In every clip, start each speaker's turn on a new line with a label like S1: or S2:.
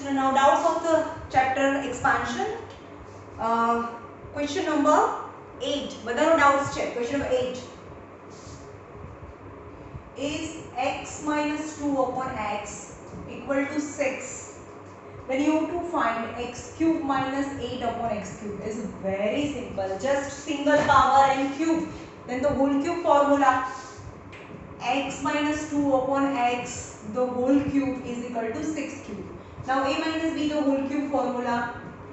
S1: So now doubts of the chapter expansion. Question number 8. બધાનો doubts છે. Question number 8. Is x minus 2 upon x equal to 6? Then you have to find x cube minus 8 upon x cube. Is very simple. Just single power and cube. Then the whole cube formula. X minus 2 upon x the whole cube is equal to 6 cube. Now a minus b the whole cube formula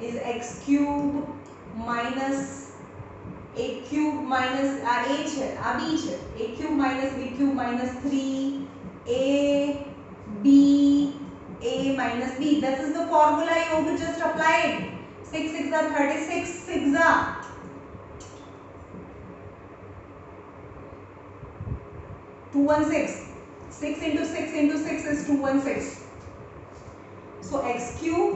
S1: is x cube minus a cube minus a છે આ b છે a cube minus b cube minus 3 b a minus b. This is the formula you have to just apply it. 6 6 are 36, 6 are 216. 6 into 6 into 6 is 216. So x cube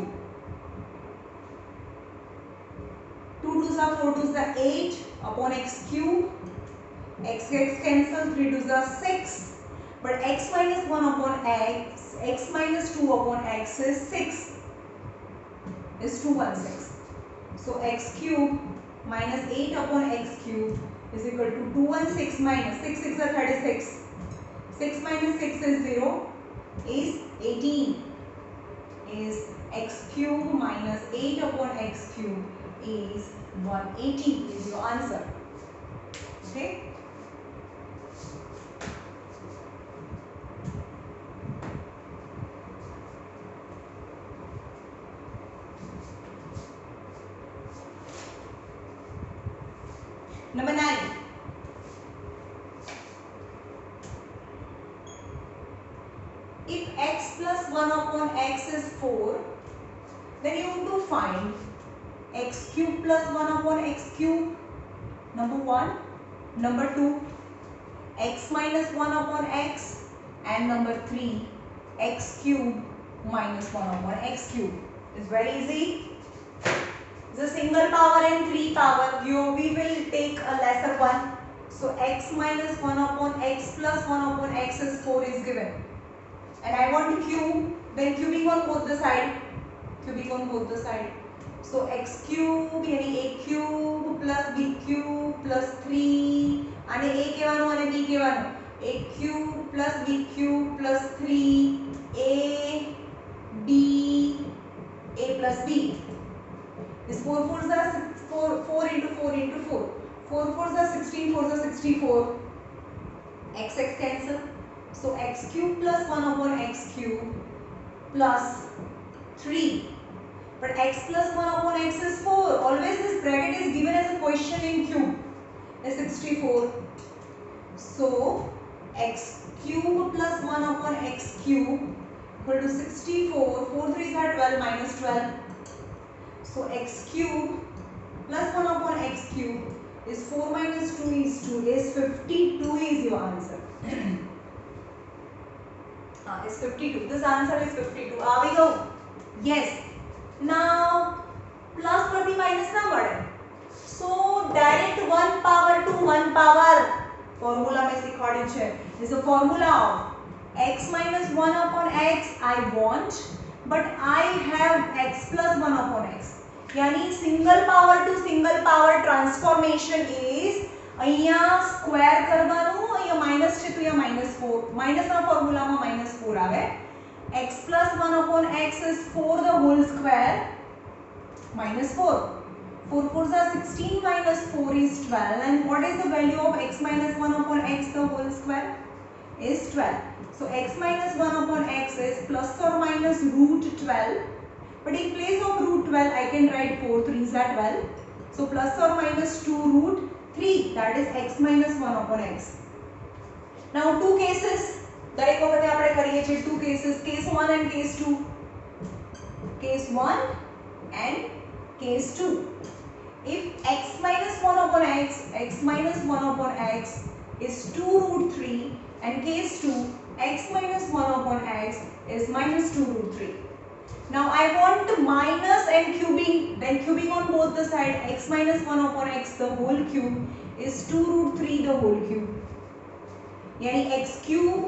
S1: 2 2s are 4 2s are 8 upon x cube. X gets cancelled, 3 2s are 6. But x minus 1 upon x minus 2 upon x is 6. Is 216. So x cube minus 8 upon x cube is equal to 216 minus 6 6 are 36. 6 minus 6 is 0 is 18. Is x cube minus 8 upon x cube is 180 is your answer. Okay. Number 9. If x plus 1 upon x is 4, then you have to find x cube plus 1 upon x cube, number 1. Number 2, x minus 1 upon x, and number 3, x cube minus 1 upon x cube. It's very easy. It's a single power and 3 power. We will take a lesser one. So x minus 1 upon x plus 1 upon x is 4 is given. And I want to cube, then cubing on both the side. Cubing on both the side. So x cube यानी a cube plus b cube plus 3 અને a કહેવાનું અને b કહેવાનું a cube plus b cube plus 3 a b a plus b. This 4 4s are 4 into 4 into 4. 4 4s are 16, 4s are 64. X cancel. So x cube plus 1 upon x cube plus 3. But x plus 1 upon x is 4. Always this bracket is given as a question in cube. Is 64. So x cube plus 1 upon x cube equal to 64. 4 3s are 12 minus 12. So x cube plus 1 upon x cube is 4 minus 2 is 2 is 52 is your answer. Is 52. This answer is 52. Are we go? Yes. Now plus प्रति minus ना बढ़े. So direct 1 power to 1 power formula में सिखाड़ी है. This is the formula of x minus 1 upon x I want, but I have x plus 1 upon x. यानी single power to single power transformation is અહીંયા square કરવાનું અહીંયા minus છે તો અહીંયા -4 માઈનસના ફોર્મ્યુલામાં -4 આવે x plus 1 upon x is 4 the whole square minus 4. 4 4s are 16 minus 4 is 12. And what is the value of x minus 1 upon x the whole square? Is 12. So x minus 1 upon x is plus or minus root 12. But in place of root 12 I can write 4 3s are 12. So plus or minus 2 root 3, that is x minus 1 upon x. Now two cases. દરેક વખતે આપણે કરીએ છીએ two cases, case 1 and case 2. Case 1 and case 2. If x minus 1 upon x minus 1 upon x is 2 root 3, and case 2 x minus 1 upon x is minus 2 root 3. Now I want minus and cubing, then cubing on both the side. X minus 1 upon x the whole cube is 2 root 3 the whole cube. यानी x cube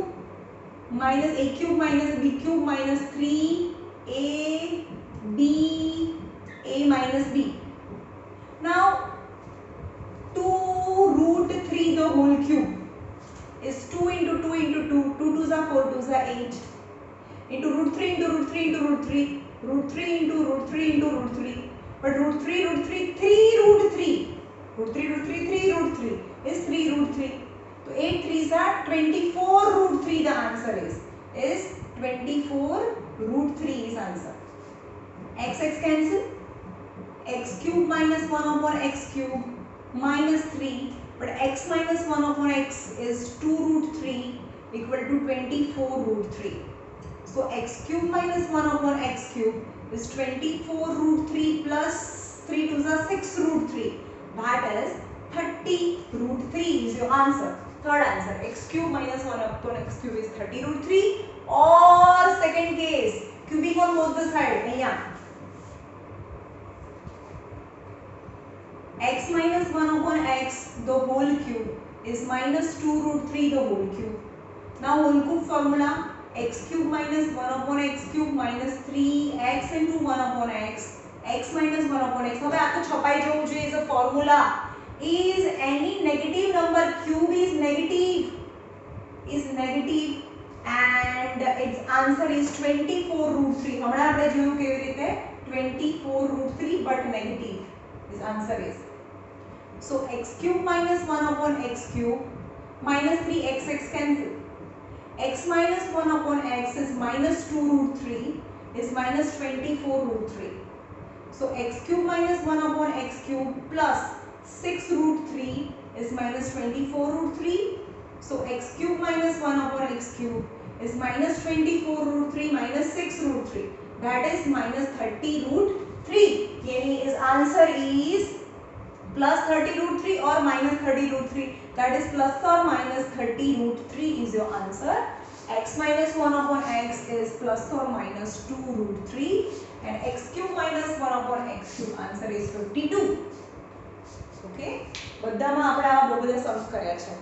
S1: minus a cube minus b cube minus 3 a b a minus b. Now 2 root 3 the whole cube is 2 into 2 into 2, 2 2s are 4, 2s are 8, into root 3 into root 3 into root 3, root 3 into root 3 into root 3, but root 3, 3 root 3, root 3, root 3, 3 root 3 is 3 root 3. So 8 3s are 24 root 3 the answer is 24 root 3 is answer. X cancel, x cube minus 1 upon x cube minus 3, but x minus 1 upon x is 2 root 3 equal to 24 root 3. So x cube minus 1 upon x cube is 24 root 3 plus 3 2s are 6 root 3. That is 30 root 3 is your answer. Third answer, x cube minus 1 upon x cube is 30 root 3. Or second case, cubing on both the sides. X minus 1 upon x the whole cube is minus 2 root 3 the whole cube. Now whole cube formula, x cube minus 1 upon x cube minus 3x into 1 upon x, x minus 1 upon x. હવે આ તો છપાઈ જવું જોઈએ is a formula. Is any negative number cube is negative and its answer is 24 root 3. હમણાં આપણે જોયું કેવી રીતે 24 root 3 but negative. This answer is. So x cube minus 1 upon x cube minus 3x cancel. X minus 1 upon x is minus 2 root 3 is minus 24 root 3. So x cube minus 1 upon x cube plus 6 root 3 is minus 24 root 3. So x cube minus 1 upon x cube is minus 24 root 3 minus 6 root 3. That is minus 30 root 3. Yani his answer is plus 30 root 3 or minus 30 root 3. That is plus or minus 30 root 3 is your answer. X minus 1 upon x is plus or minus 2 root 3 and x cube minus 1 upon x cube answer is 52. Okay. બધામાં આપણે આ બહુ બધા Sam's કર્યા છે.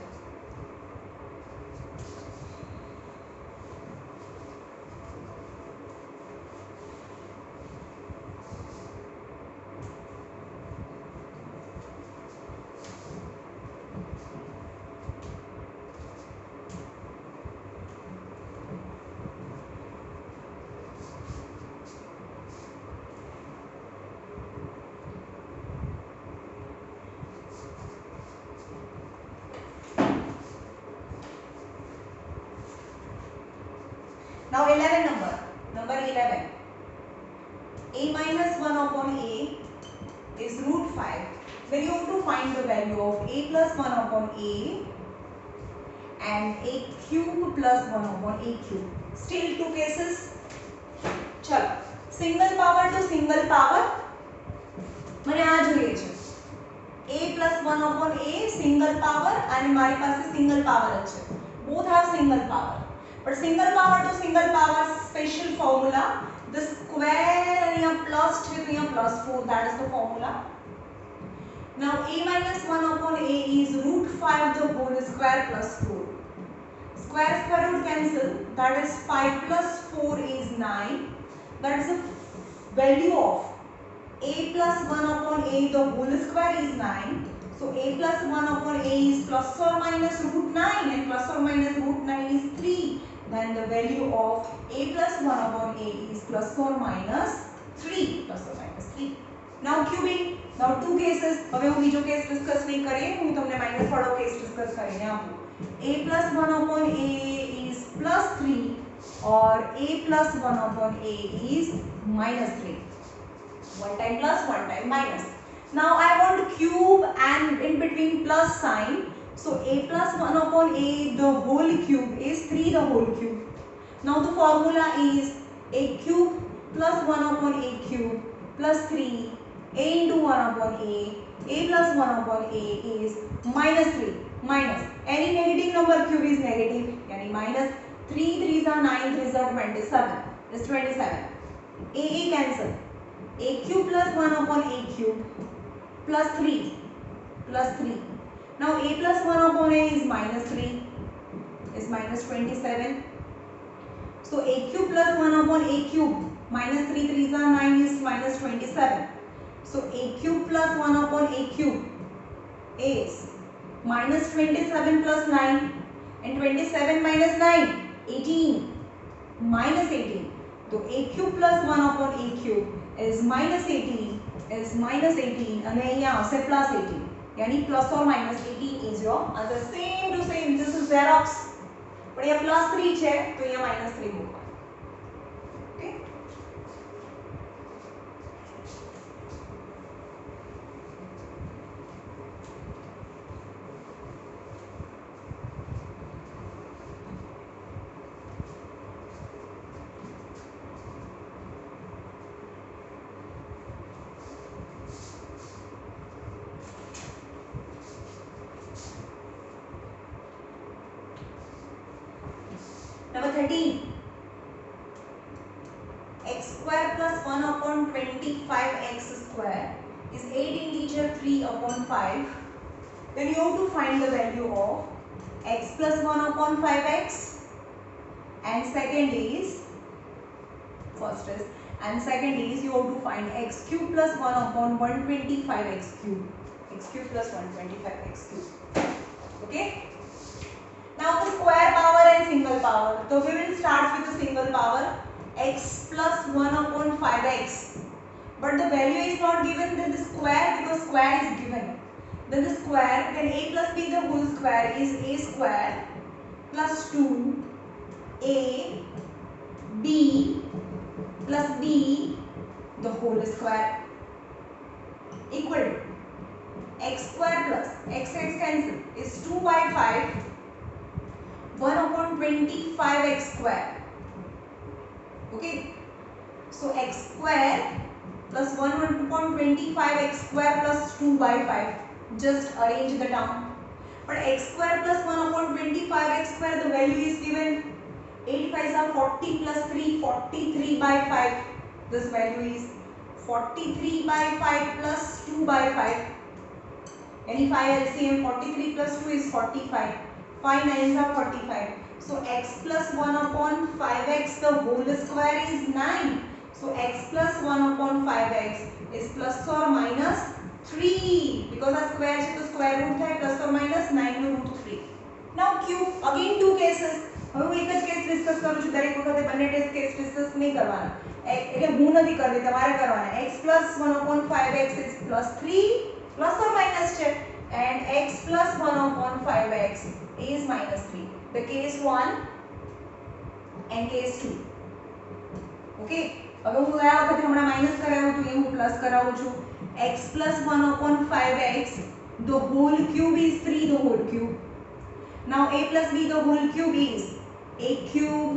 S1: Now 11 number 11. A minus 1 upon a is root 5. Then you have to find the value of a plus 1 upon a and a cube plus 1 upon a cube. Still two cases. चलो single power to single power. मैंने आज लिए छे a plus 1 upon a single power and हमारे पास single power है. Both have single power. But single power to single power special formula, the square and plus 2 and plus 4, that is the formula. Now a minus 1 upon a is root 5 the whole square plus 4. Square root cancel, that is 5 plus 4 is 9. That is the value of a plus 1 upon a the whole square is 9. So a plus 1 upon a is plus or minus root 9 and plus or minus root 9 is 3. Then the value of a plus 1 upon a is plus or minus 3. Plus or minus 3. Now cubing. Now two cases. હવે હું બીજો case discuss નહીં કરીએ, હું તમને minus વાળો case discuss કરીને આપું. a plus 1 upon a is plus 3 or a plus 1 upon a is minus 3. One time plus, one time minus. Now I want cube and in between plus sign. So a plus 1 upon a the whole cube is 3 the whole cube. Now the formula is a cube plus 1 upon a cube plus 3 a into 1 upon a plus 1 upon a is minus 3. Minus any negative number cube is negative, yani minus 3 3s are 9, 3s are 27 is 27. A cancel. A cube plus 1 upon a cube plus 3 plus 3. Now a plus 1 upon a is minus 3 is minus 27. So a cube plus 1 upon a cube minus 3 3s are 9 is minus 27. So a cube plus 1 upon a cube is minus 27 plus 9, and 27 minus 9 18 minus 18. So a cube plus 1 upon a cube is minus 18 and અહીંયા આવશે plus 18 यानी plus or minus 18 is your answer. Same to same, this is Xerox, પણ અહીંયા plus 3 છે તો અહીંયા minus 3 મૂકવાનું. Okay. Number 13. X square plus 1 upon 25x square is 8 integer 3 upon 5. Then you have to find the value of x plus 1 upon 5x, and second is you have to find x cube plus 1 upon 125x cube. X cube plus 125x cube. Okay. Now the square power and single power. So we will start with the single power. X plus 1 upon 5x. But the value is not given, then the square, because square is given. Then the square, then a plus b the whole square is a square plus 2a b plus b the whole square equal to x square plus x cancel is 2 by 5 1 upon 25x square. Okay, so x square plus 1 upon 25x square plus 2 by 5. Just arrange the term. But x square plus 1 upon 25x square, the value is given 8 5s are 40 plus 3, 43 by 5. This value is 43 by 5 plus 2 by 5. Any 5 LCM, 43 plus 2 is 45. 5 9s are 45. So x plus 1 upon 5x the whole square is 9. So x plus 1 upon 5x is plus or minus 3. Because a square is the square root है, plus or minus 9 no root 3. Now cube, again two cases. હવે હું એક જ case discuss કરું છું, દરેક વખતે બંને ટેસ્ટ કેસ ડિસ્કસ નહીં કરવાના. એટલે હું નથી કરવી, તમારે કરવાના. x plus 1 upon 5x is plus 3 plus or minus છે, and x plus 1 upon 5x is minus 3. The case 1 and case 2. Okay. હવે હું ગયા વખતે હમણાં માઈનસ કરાવ્યું હતું, એ હું પ્લસ કરાવું છું. x plus 1 upon 5x the whole cube is 3 the whole cube. Now a plus b the whole cube is a cube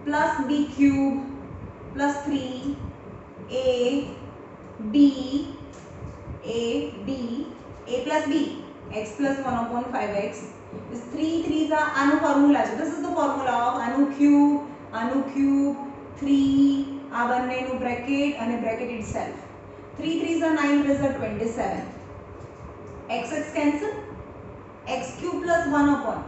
S1: plus b cube plus 3 a b plus b x plus 1 upon 5x is 3 3s are anu formula. This is the formula of anu cube 3 આ બંનેનું bracket અને bracket itself. 3 3s are 9 3s are 27. X cancel. X cube plus 1 upon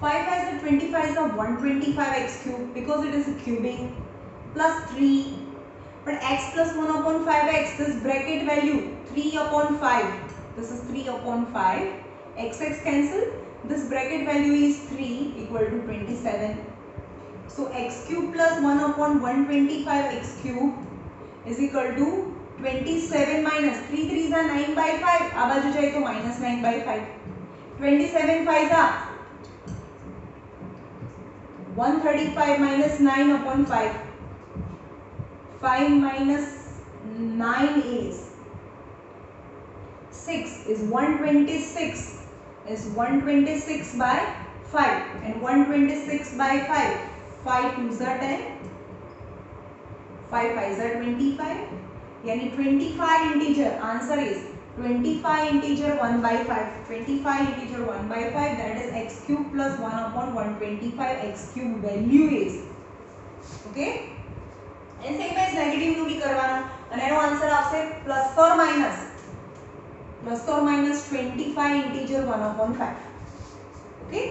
S1: 5 5s are 25s are 125x cube because it is a cubing plus 3. But x plus 1 upon 5x, this bracket value 3 upon 5. This is 3 upon 5. X cancel. This bracket value is 3 equal to 27. So x cube plus 1 upon 125x cube is equal to 27 minus 3 3s are 9 by 5. આ બાજુ જાય તો minus 9 by 5. 27 5s are 135 minus 9 upon 5. 5 minus 9 is 6 is 126 is 126 by 5 and 126 by 5. 5 2s are 10, 5 5s are 25. यानी 25 integer answer is 25 integer 1 by 5. 25 integer 1 by 5, that is x cube plus 1 upon 125 x cube value is. Okay. And same as negative નું भी કરવાનો અને એનો answer આવશે plus or minus 25 integer 1 upon 5. Okay.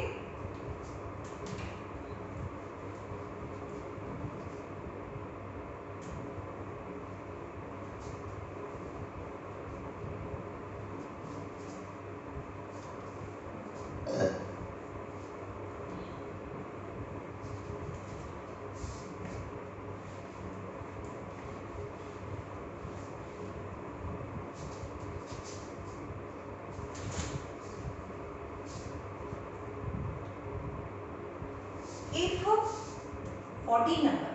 S1: 14 number.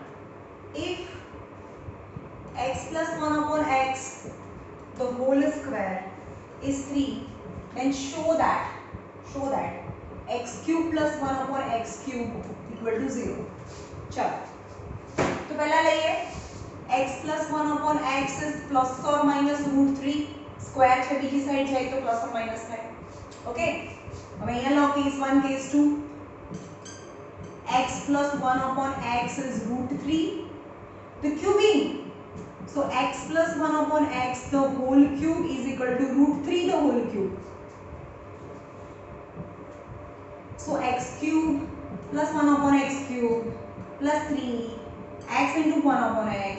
S1: If x plus 1 upon x the whole square is 3, then show that x cube plus 1 upon x cube equal to 0. चलो तो पहला लाइए x plus 1 upon x is plus or minus root 3. Square છે બીજી side જાય તો plus or minus થાય. Okay, હવે અહીંયા લો case 1 case 2. x plus 1 upon x is root 3. The cubing, so x plus 1 upon x the whole cube is equal to root 3 the whole cube. So x cube plus 1 upon x cube plus 3 x into 1 upon x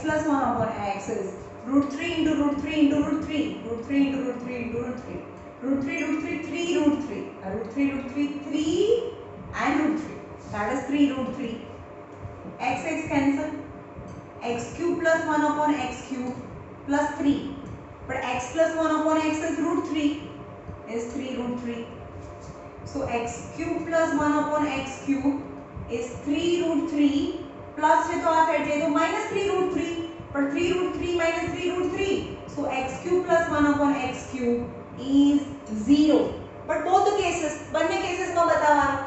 S1: plus 1 upon x is root 3 into root 3 into root 3, root 3 into root 3 into root 3, root 3 root 3 3 root 3, root 3 root 3 3 and root 3, that is 3 root 3. X cancel, x cube plus 1 upon x cube plus 3, but x plus 1 upon x is root 3 is 3 root 3. So x cube plus 1 upon x cube is 3 root 3 plus है तो आ side जाए तो minus 3 root 3, but 3 root 3 minus 3 root 3, so x cube plus 1 upon x cube is 0. But both the cases, બંને cases માં બતાવવાનું.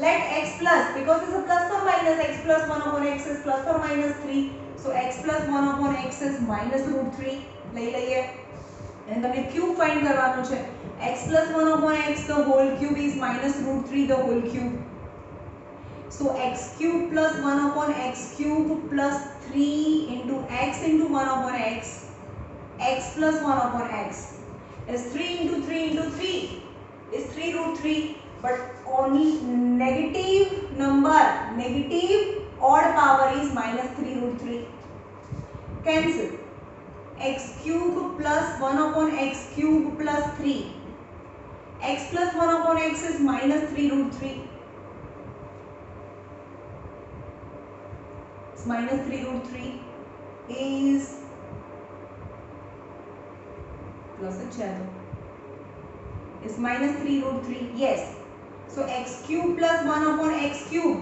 S1: Let x plus, because it's a plus or minus, x plus 1 upon x is plus or minus 3, so x plus 1 upon x is minus root 3. લઈ લઈએ અને તમને cube find કરવાનું છે. x plus 1 upon x the whole cube is minus root 3 the whole cube. So x cube plus 1 upon x cube plus 3 into x into 1 upon x plus 1 upon x is 3 into 3 into 3 is 3 root 3, but only negative number, negative odd power is minus 3 root 3. Cancel. X cube plus 1 upon x cube plus 3, x plus 1 upon x is minus 3 root 3. Minus 3 root 3 is plus a shadow is minus 3 root 3. Yes, so x cube plus 1 upon x cube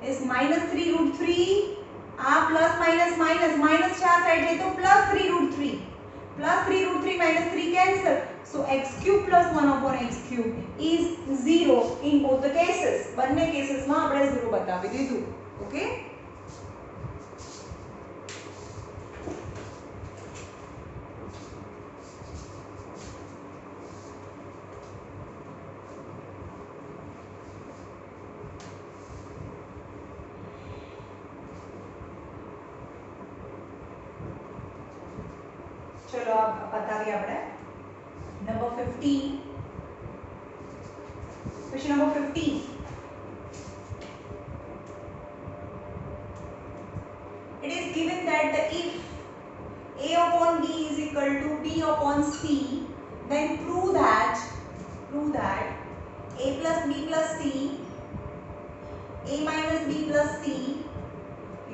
S1: is minus 3 root 3. Plus minus minus minus 4 side जाए तो plus 3 root 3, plus 3 root 3 minus 3 cancel, so x cube plus 1 upon x cube is 0 in both the cases. બંને cases માં આપણે 0 બતાવી દીધું. Okay. चलो अब बताइए આપણે number 15. Question number 15. It is given that if a upon b is equal to b upon c, then prove that a plus b plus c, a minus b plus c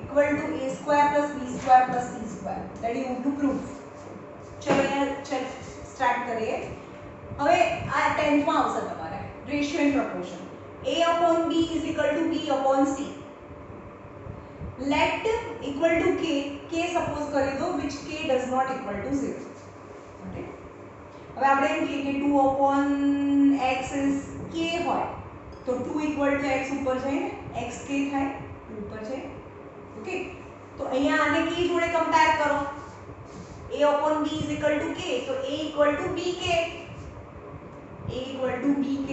S1: equal to a square plus b square plus c square. That you have to prove. चलो चल start करिए. હવે આ 10th માં આવશે તમારે ratio and proportion. a upon b is equal to b upon c. Let equal to k suppose કરી દો which k does not equal to 0. Okay, હવે આપણે એમ કહીએ કે 2 upon x is k હોય તો 2 equal to x ઉપર જાય ને x k થાય 2 ઉપર જાય. ઓકે, તો અહીંયા આને k જોડે કમ્પેર કરો. a upon b is equal to k, so a equal to bk, a equal to bk.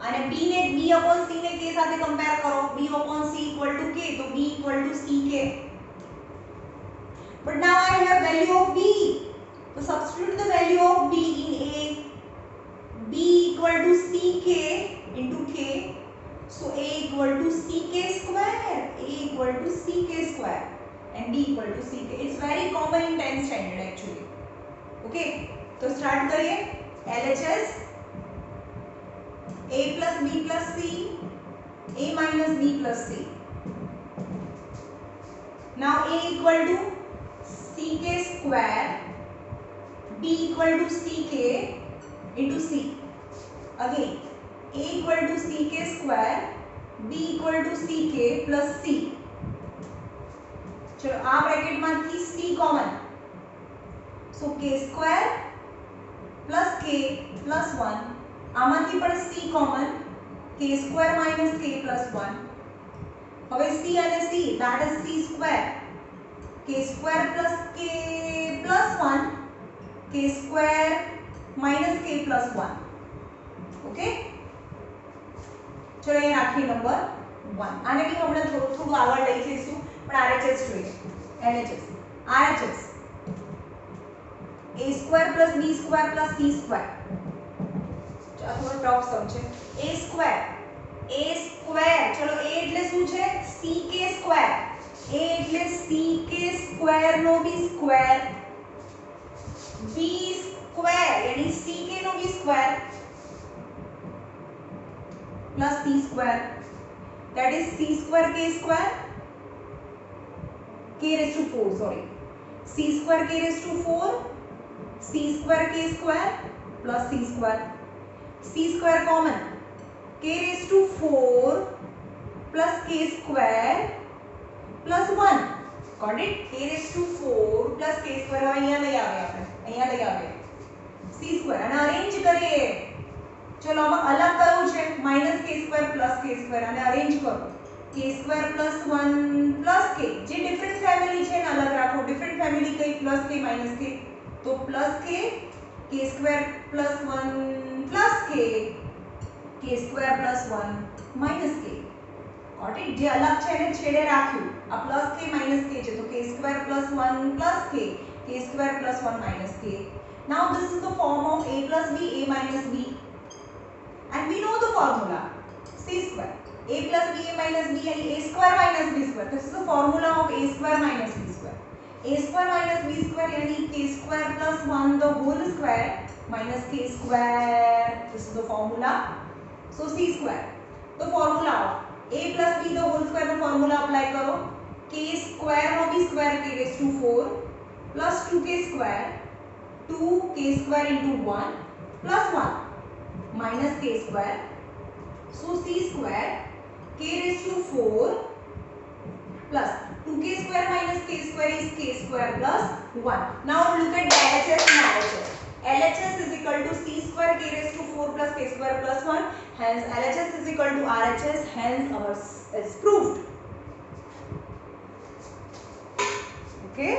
S1: અને b ને b upon c ને k સાથે કમ્પેર કરો. b upon c equal to k, તો b equal to ck. But now I have value of b, so substitute the value of b in a. b equal to ck into k, so a equal to ck square, a equal to ck square and b equal to ck. It's very common in 10th standard actually. Okay, तो start करिए. LHS a plus b plus c, a minus b plus c. Now a equal to ck square, b equal to ck into c. Again a equal to ck square, b equal to ck plus c. चलो आ bracket માંથી c common, so k square plus k plus 1, આમાંથી પણ c common, k square minus k plus 1. હવે c અને c, that is c square, k square plus k plus 1, k square minus k plus 1. Okay, चलो ये રાખી number 1. આને બી આપણે થોડું આગળ લઈ જઈશું, પણ RHS જોઈએ. LHS RHS a square plus b square plus c square. ચલો થોડો ટફ સમજે. a square ચલો a એટલે શું છે? ck square. a એટલે ck square નો b square, b square यानी ck no b square plus c square, that is c square k square k raised to 4, sorry, c square k raised to 4, c square k square plus c square, c square common, k raised to 4 plus k square plus 1. Got it? k raised to 4 plus k square. હવે અહીંયા લઈ આવે c square અને arrange કરીએ. चलो આમાં અલગ કયું છે? minus k square plus k square અને અરેન્જ કરો. k square plus 1 plus k, જે ડિફરન્ટ ફેમિલી છે ને અલગ રાખો. ડિફરન્ટ ફેમિલી કઈ? plus k minus k, તો plus k, k square plus 1 plus k, k square plus 1 minus k. Got it? જે અલગ છે એને છેડે રાખ્યું. આ plus k minus k છે, તો k square plus 1 plus k, k square plus 1 minus k. Now this is the form of a plus b, a minus b. And we know the formula, c square, a plus b, a minus b, and a square minus b square. This is the formula of a square minus b square. A square minus b square यानी k square plus 1 the whole square minus k square. This is the formula. So c square, the formula of a plus b the whole square the formula apply करो. k square no b square k raised to 4 plus 2k square, 2k square into 1 plus 1 minus k square. So c square k raised to 4 plus 2k square minus k square is k square plus 1. Now look at the LHS and RHS. LHS is equal to c square k raised to 4 plus k square plus 1. Hence LHS is equal to RHS. Hence ours is proved. Okay.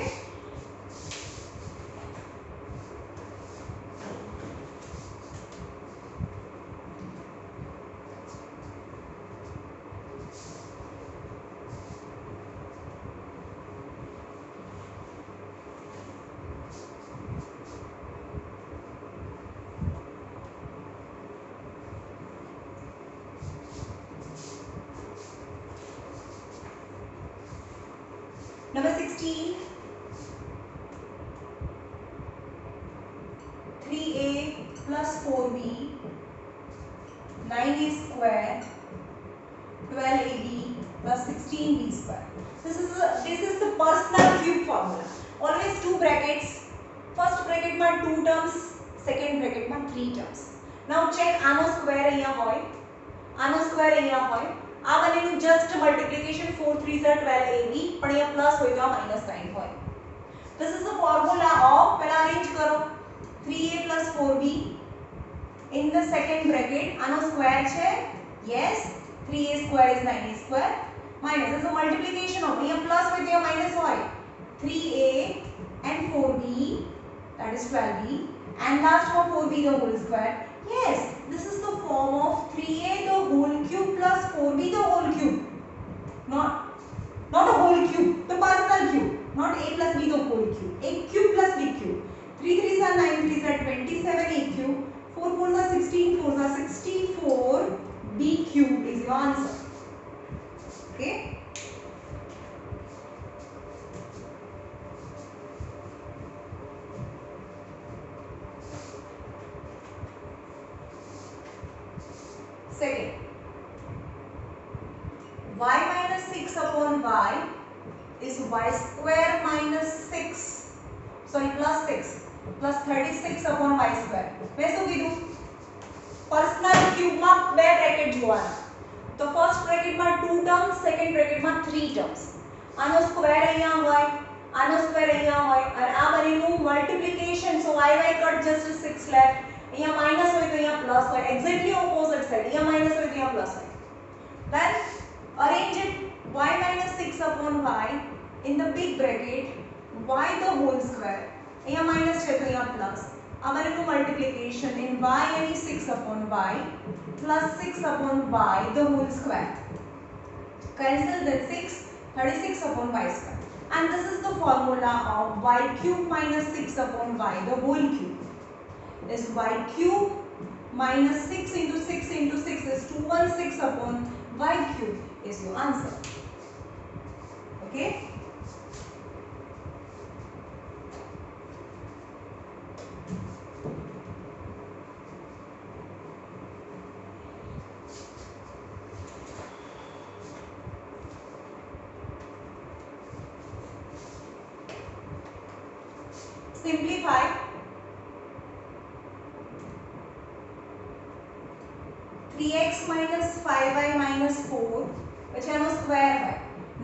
S1: Number 16, 3a plus 4b, 9a square, 12ab plus 16b square. This is the personal cube formula. Always two brackets. First bracket માં 2 terms, second bracket માં 3 terms. Now check આનો square અહીંયા હોય, આનો square અહીંયા હોય. આ બંનેનું just multiplication 4 3 12ab, પણ અહીંયા પ્લસ હોય તો આ માઈનસ સાઇન હોય. This is the formula of, પહેલા અરેન્જ કરો, 3a plus 4b in the second bracket. આનો સ્ક્વેર છે, yes, 3a square is 9a square minus, this is a multiplication of, અહીંયા પ્લસ હોય તો અહીંયા માઈનસ હોય, 3a and 4b, that is 12b, and last one 4b the whole square. Yes, this is the form of 3a the whole cube plus 4b the whole cube. Not a whole cube, the personal cube. Not a plus b the whole cube. A cube plus b cube. 3 3s are 9, 3s are 27 a cube. 4 4s are 16, 4s are 64. B cube is your answer. Okay. Second, y minus 6 upon y is y square minus 6, sorry plus 6 plus 36 upon y square. મેં શું કીધું? Personal cube માં બે bracket જોવાના. તો first બ્રેકેટમાં 2 terms, second બ્રેકેટમાં 3 terms. આનો square અહીંયા હોય, આનો સ્ક્વેર અહીંયા હોય અને આ બંનેનું મલ્ટીપ્લિકેશન. સો y કટ જસ્ટ 6 લેફ્ટ. અહીંયા માઈનસ હોય તો અહીંયા પ્લસ હોય, એક્ઝેક્ટલી ઓપોઝિટ સાઈડ. અહીંયા માઈનસ હોય તો અહીંયા પ્લસ હોય. Then arrange it y minus 6 upon y in the big bracket y the whole square. અહીંયા માઈનસ છે તો અહીંયા પ્લસ. આ બંનેનું multiplication in y any 6 upon y plus 6 upon y the whole square. Cancel that 6, 36 upon y square. And this is the formula of y cube minus 6 upon y the whole cube. Is y cube minus 6 into 6 into 6 is 216 upon y cube is your answer. Okay. Simplify. 3x minus 5y minus 4 પછી આનો square હોય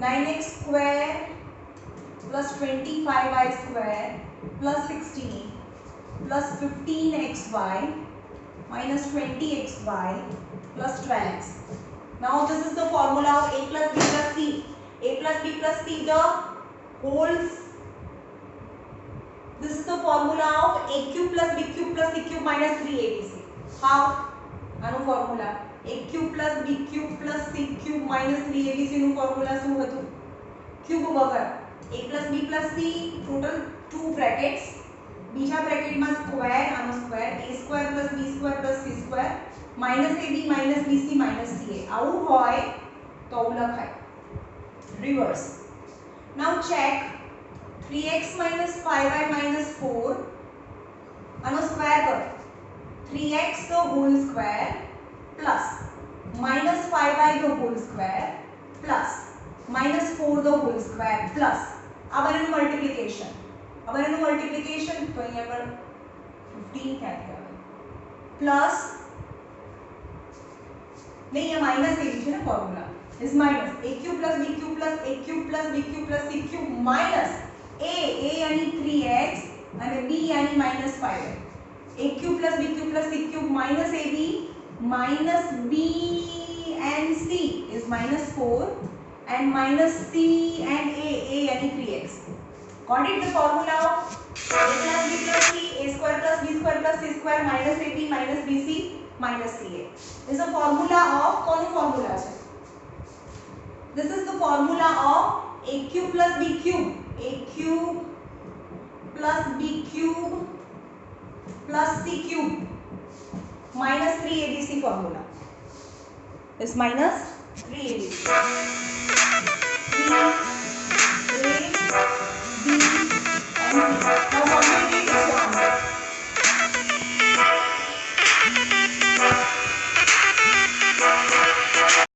S1: 9x square plus 25y square plus 16 plus 15xy minus 20xy plus 12x. Now this is the formula of a plus b plus c. A plus b plus c the whole. This is the formula of a cube plus b cube plus c cube minus 3abc. How? આનું formula a cube plus b cube plus c cube minus 3abc નું formula શું હતું? Cube વગર a plus b plus c total 2 brackets, બીજા બ્રેકેટમાં square, આનો square a square plus b square plus c square minus ab minus bc minus ca. આવું હોય તો આવું લખાય. Reverse. Now check 3x minus 5y minus 4 આનો square કરો 3x the whole square plus minus 5y the whole square plus minus 4 the whole square plus આ બંનેનું multiplication. આ બંનેનું મલ્ટીપ્લિકેશન તો અહીંયા પર 15 ક્યાંથી આવે પ્લસ નહીં, અહીંયા માઈનસ એવી છે ને formula is minus a cube plus b cube plus a cube plus b cube plus c cube minus a यानी 3x અને b यानी minus 5y. a cube plus b cube plus c cube minus ab minus b and c is minus 4 and minus c and a yani 3x. Got it? The formula of a plus b plus c, a square plus b square plus c square minus ab minus bc minus ca. This is the formula of कौन formula है? This is the formula of a cube plus b cube, a cube plus b cube plus c cube minus 3abc formula is minus 3abc. 3a, b and c. Now complete it.